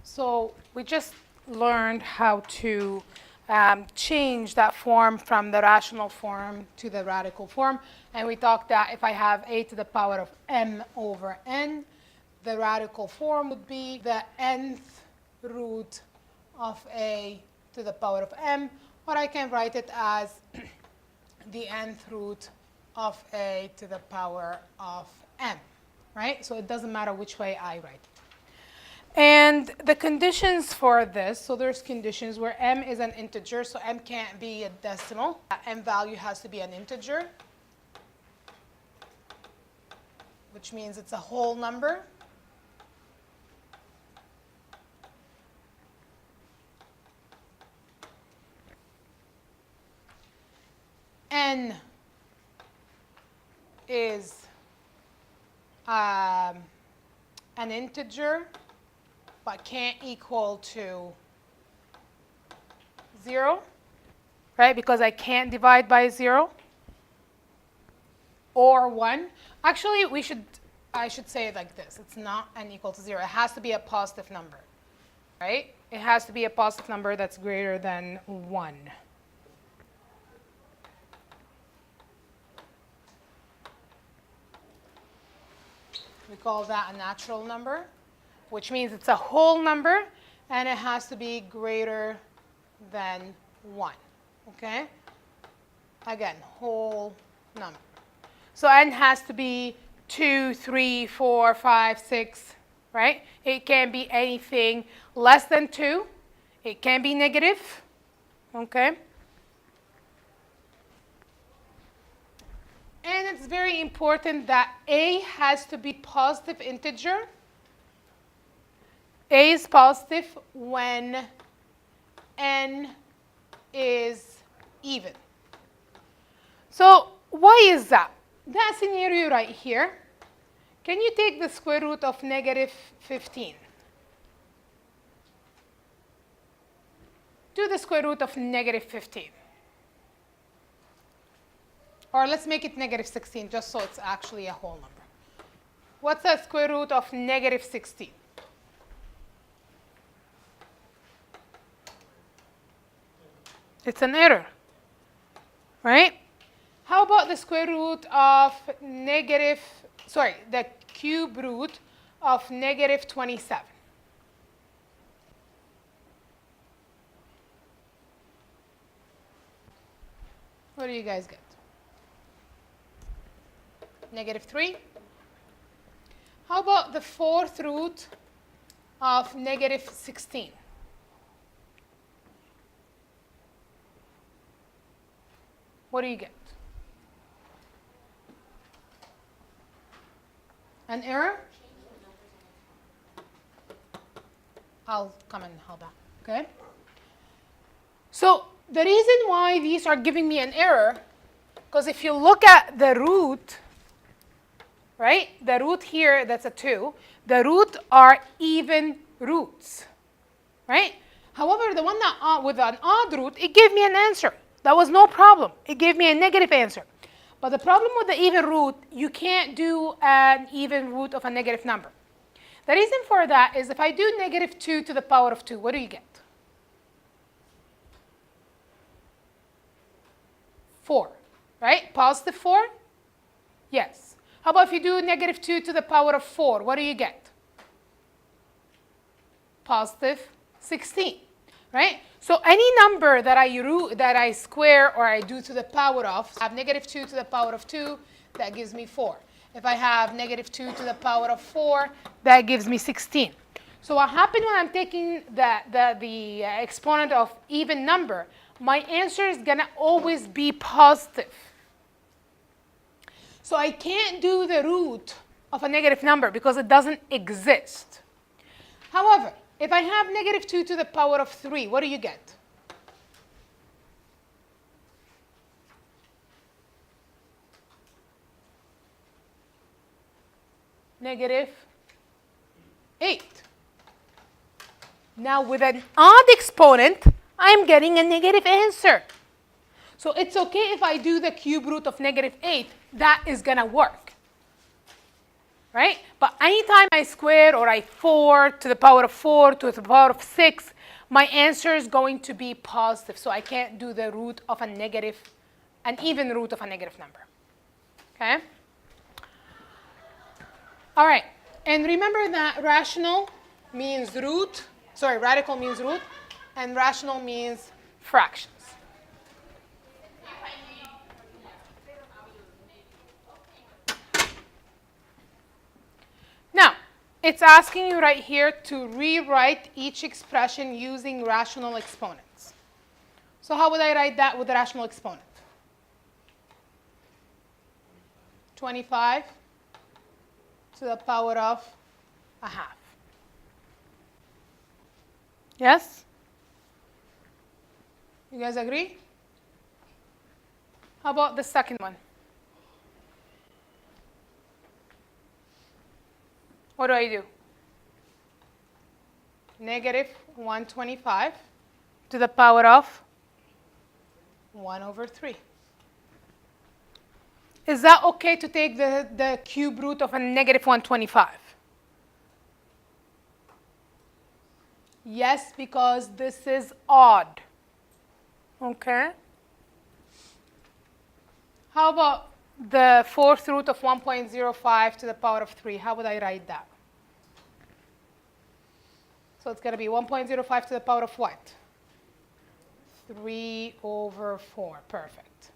So we just learned how to change that form from the rational form to the radical form. And we talked that if I have a to the power of m over n, the radical form would be the nth root of a to the power of m, or I can write it as the nth root of a to the power of m, right? So it doesn't matter which way I write it. And the conditions for this, so there's conditions where m is an integer, so m can't be a decimal. M value has to be an integer, which means it's a whole number. N is an integer, but can't equal to 0, right? Because I can't divide by 0 or 1. Actually, I should say it like this. It's not n equal to 0. It has to be a positive number, right? It has to be a positive number that's greater than 1. We call that a natural number, which means it's a whole number, and it has to be greater than 1, okay? Again, whole number. So n has to be 2, 3, 4, 5, 6, right? It can be anything less than 2. It can be negative, okay? And it's very important that a has to be positive integer. A is positive when n is even. So why is that? That scenario right here, can you take the square root of negative 15? Do the square root of negative 15. Or let's make it negative 16, just so it's actually a whole number. What's the square root of negative 16? It's an error, right? How about the square root of the cube root of negative 27? What do you guys get? Negative 3. How about the fourth root of negative 16? What do you get? An error? I'll come and help out, okay? So the reason why these are giving me an error, because if you look at the root, right? The root here, that's a 2. The root are even roots, right? However, the one that with an odd root, it gave me an answer. That was no problem. It gave me a negative answer. But the problem with the even root, you can't do an even root of a negative number. The reason for that is if I do negative 2 to the power of 2, what do you get? 4, right? Positive 4? Yes. How about if you do negative 2 to the power of 4? What do you get? Positive 16, right? So any number that I square or I do to the power of, I have negative 2 to the power of 2, that gives me 4. If I have negative 2 to the power of 4, that gives me 16. So what happens when I'm taking the exponent of even number, my answer is going to always be positive. So I can't do the root of a negative number because it doesn't exist. However, if I have negative 2 to the power of 3, what do you get? Negative 8. Now with an odd exponent, I'm getting a negative answer. So it's okay if I do the cube root of negative 8. That is going to work. right? But anytime I square or I 4 to the power of 4 to the power of 6, my answer is going to be positive. So I can't do the root of a negative, an even root of a negative number. Okay? All right. And remember that rational means root. Sorry, radical means root. And rational means fractions. Now, it's asking you right here to rewrite each expression using rational exponents. So how would I write that with a rational exponent? 25 to the power of a half. Yes? You guys agree? How about the second one? What do I do? Negative 125 to the power of 1 over 3. Is that okay to take the cube root of a negative 125? Yes, because this is odd. Okay. How about the fourth root of 1.05 to the power of 3? How would I write that? So it's going to be 1.05 to the power of what? 3 over 4. Perfect.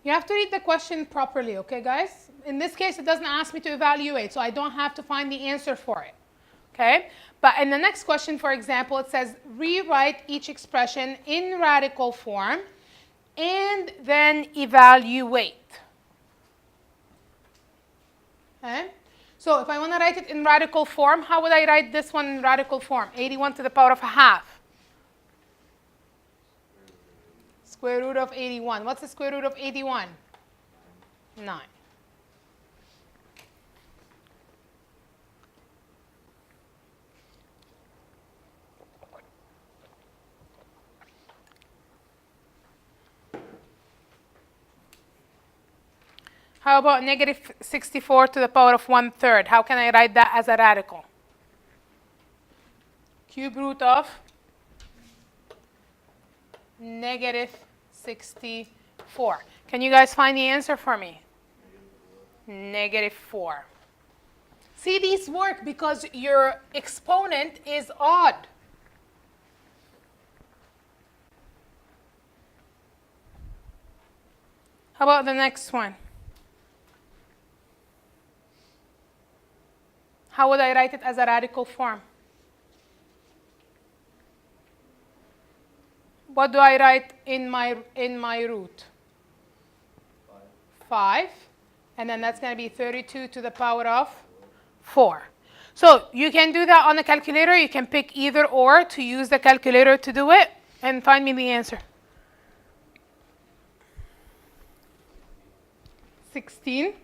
You have to read the question properly, okay, guys? In this case, it doesn't ask me to evaluate, so I don't have to find the answer for it, okay? But in the next question, for example, it says rewrite each expression in radical form and then evaluate. Okay? So if I want to write it in radical form, how would I write this one in radical form? 81 to the power of a half. Square root of 81. What's the square root of 81? 9. How about negative 64 to the power of 1/3? How can I write that as a radical? Cube root of negative 64. Can you guys find the answer for me? Negative 4. See, these work because your exponent is odd. How about the next one? How would I write it as a radical form? What do I write in my root? 5. And then that's going to be 32 to the power of 4. So you can do that on the calculator. You can pick either or to use the calculator to do it and find me the answer. 16.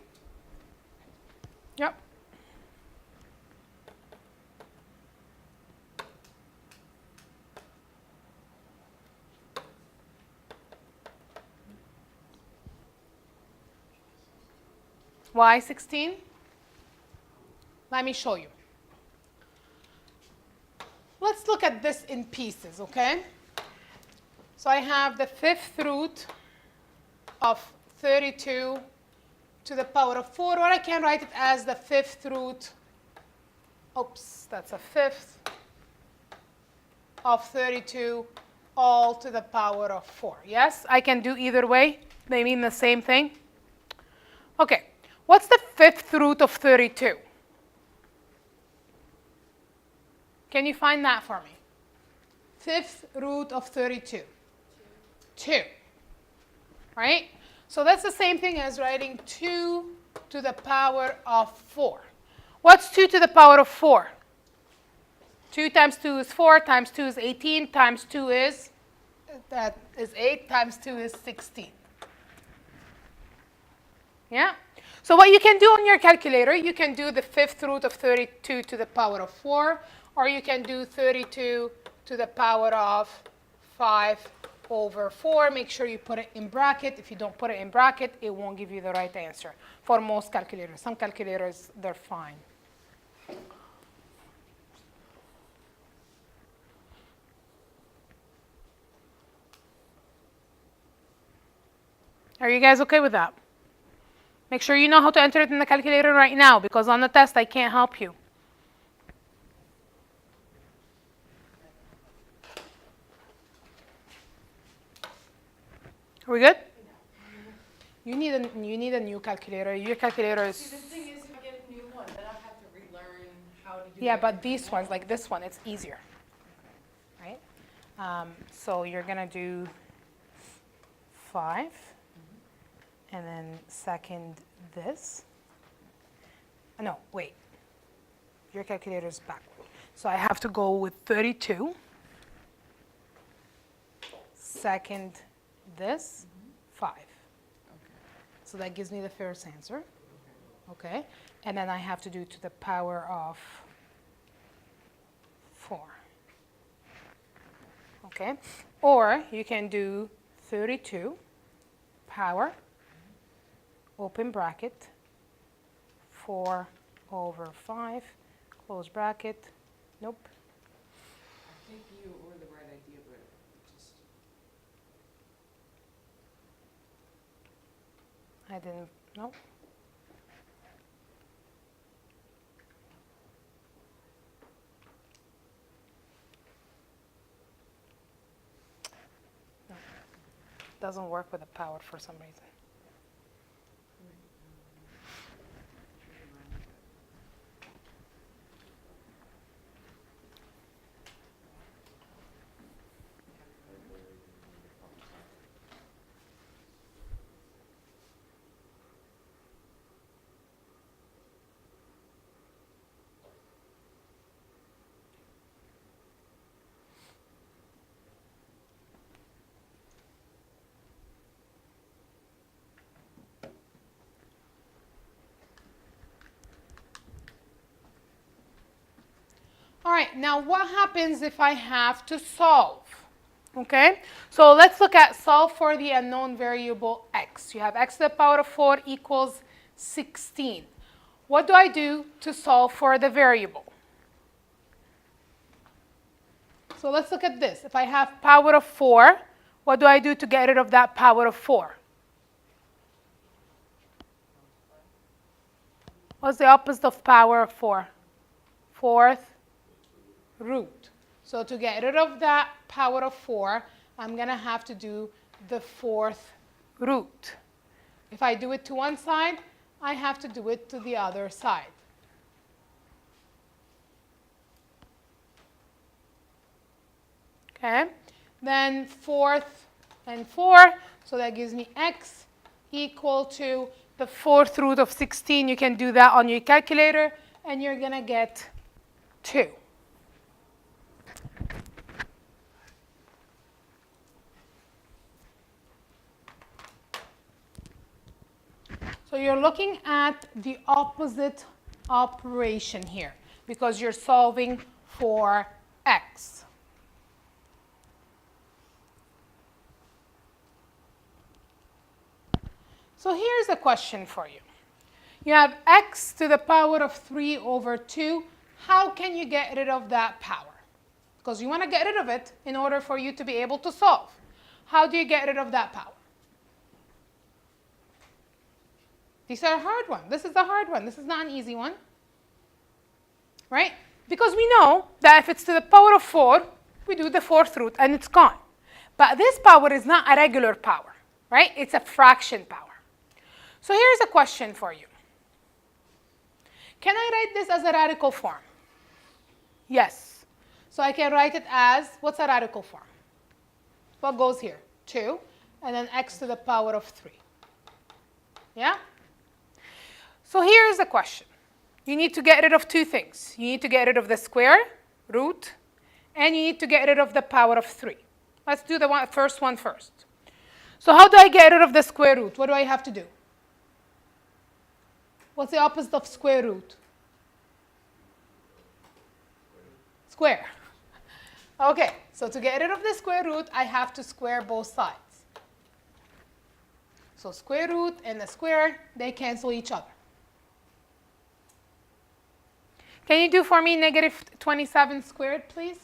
Yep. Why 16? Let me show you. Let's look at this in pieces, okay? So I have the fifth root of 32 to the power of 4, or I can write it as the fifth root, oops, that's a fifth of 32 all to the power of 4. Yes, I can do either way. They mean the same thing. Okay. What's the fifth root of 32? Can you find that for me? Fifth root of 32. 2. Right? So that's the same thing as writing 2 to the power of 4. What's 2 to the power of 4? 2 times 2 is 4, times 2 is 18, times 2 is, that is 8, times 2 is 16. Yeah? So what you can do on your calculator, you can do the fifth root of 32 to the power of 4, or you can do 32 to the power of 5 over 4. Make sure you put it in bracket. If you don't put it in bracket, it won't give you the right answer for most calculators. Some calculators, they're fine. Are you guys okay with that? Make sure you know how to enter it in the calculator right now, because on the test, I can't help you. Are we good? You need a new calculator. Your calculator is. See, the thing is, if I get a new one, then I have to relearn how to do. Yeah, but these ones, like this one, it's easier, right? So you're gonna do 5, and then second this. No, wait. Your calculator is backward. So I have to go with 32. Second this, 5. So that gives me the first answer. Okay. And then I have to do to the power of 4. Okay. Or you can do 32 power, open bracket, 4 over 5, close bracket. Nope. I think you were the right idea, but just. I didn't, nope. No. Doesn't work with the power for some reason. All right, now what happens if I have to solve? Okay, so let's look at solve for the unknown variable x. You have x to the power of 4 equals 16. What do I do to solve for the variable? So let's look at this. If I have power of 4, what do I do to get rid of that power of 4? What's the opposite of power of 4? Fourth root. So to get rid of that power of 4, I'm going to have to do the fourth root. If I do it to one side, I have to do it to the other side. Okay, then fourth and 4, so that gives me x equal to the fourth root of 16. You can do that on your calculator, and you're going to get 2. So you're looking at the opposite operation here because you're solving for x. So here's a question for you. You have x to the power of 3 over 2. How can you get rid of that power? Because you want to get rid of it in order for you to be able to solve. How do you get rid of that power? These are a hard one. This is a hard one. This is not an easy one. Right? Because we know that if it's to the power of 4, we do the fourth root and it's gone. But this power is not a regular power. Right? It's a fraction power. So here's a question for you. Can I write this as a radical form? Yes. So I can write it as, what's a radical form? What goes here? 2, and then x to the power of 3. Yeah? So here's the question. You need to get rid of two things. You need to get rid of the square root, and you need to get rid of the power of 3. Let's do the first one first. So how do I get rid of the square root? What do I have to do? What's the opposite of square root? Square. Okay, so to get rid of the square root, I have to square both sides. So square root and the square, they cancel each other. Can you do for me negative 27 squared, please?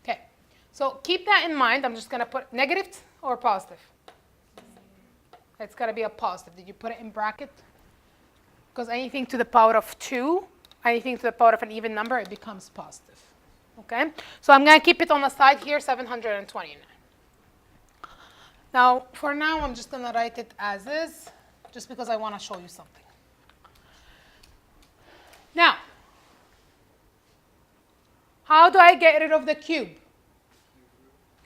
Okay, so keep that in mind. I'm just going to put negative or positive. It's got to be a positive. Did you put it in bracket? Because anything to the power of 2, anything to the power of an even number, it becomes positive. Okay? So I'm going to keep it on the side here, 729. Now, for now, I'm just going to write it as is, just because I want to show you something. Now, how do I get rid of the cube?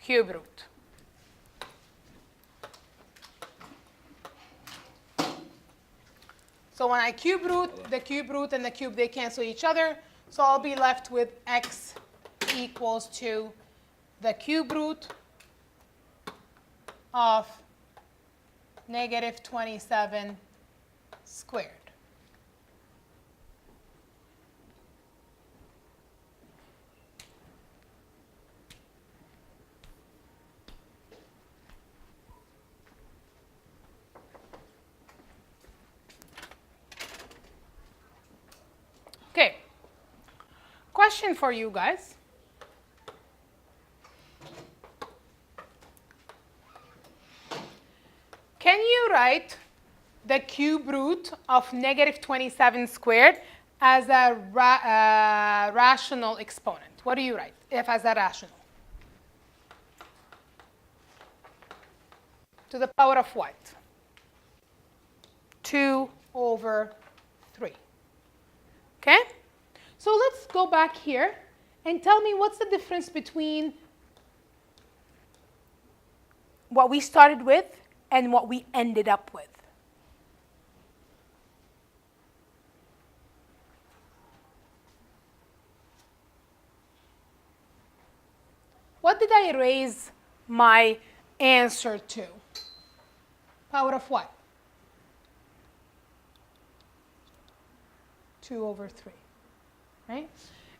Cube root. So when I cube root, the cube root and the cube, they cancel each other. So I'll be left with x equals to the cube root of negative 27 squared. Okay, question for you guys. Can you write the cube root of negative 27 squared as a rational exponent? What do you write if as a rational? To the power of what? 2 over 3. Okay? So let's go back here and tell me what's the difference between what we started with and what we ended up with. What did I raise my answer to? Power of what? 2 over 3. Right?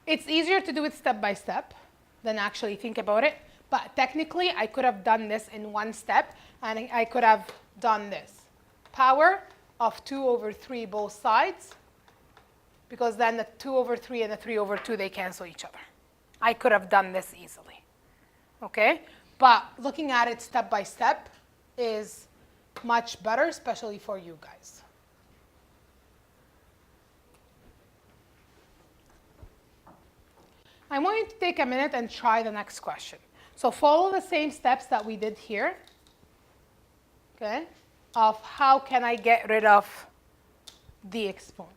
It's easier to do it step by step than actually think about it. But technically, I could have done this in one step, and I could have done this. Power of 2 over 3 both sides, because then the 2 over 3 and the 3 over 2, they cancel each other. I could have done this easily. Okay? But looking at it step by step is much better, especially for you guys. I want you to take a minute and try the next question. So follow the same steps that we did here, okay, of how can I get rid of the exponent.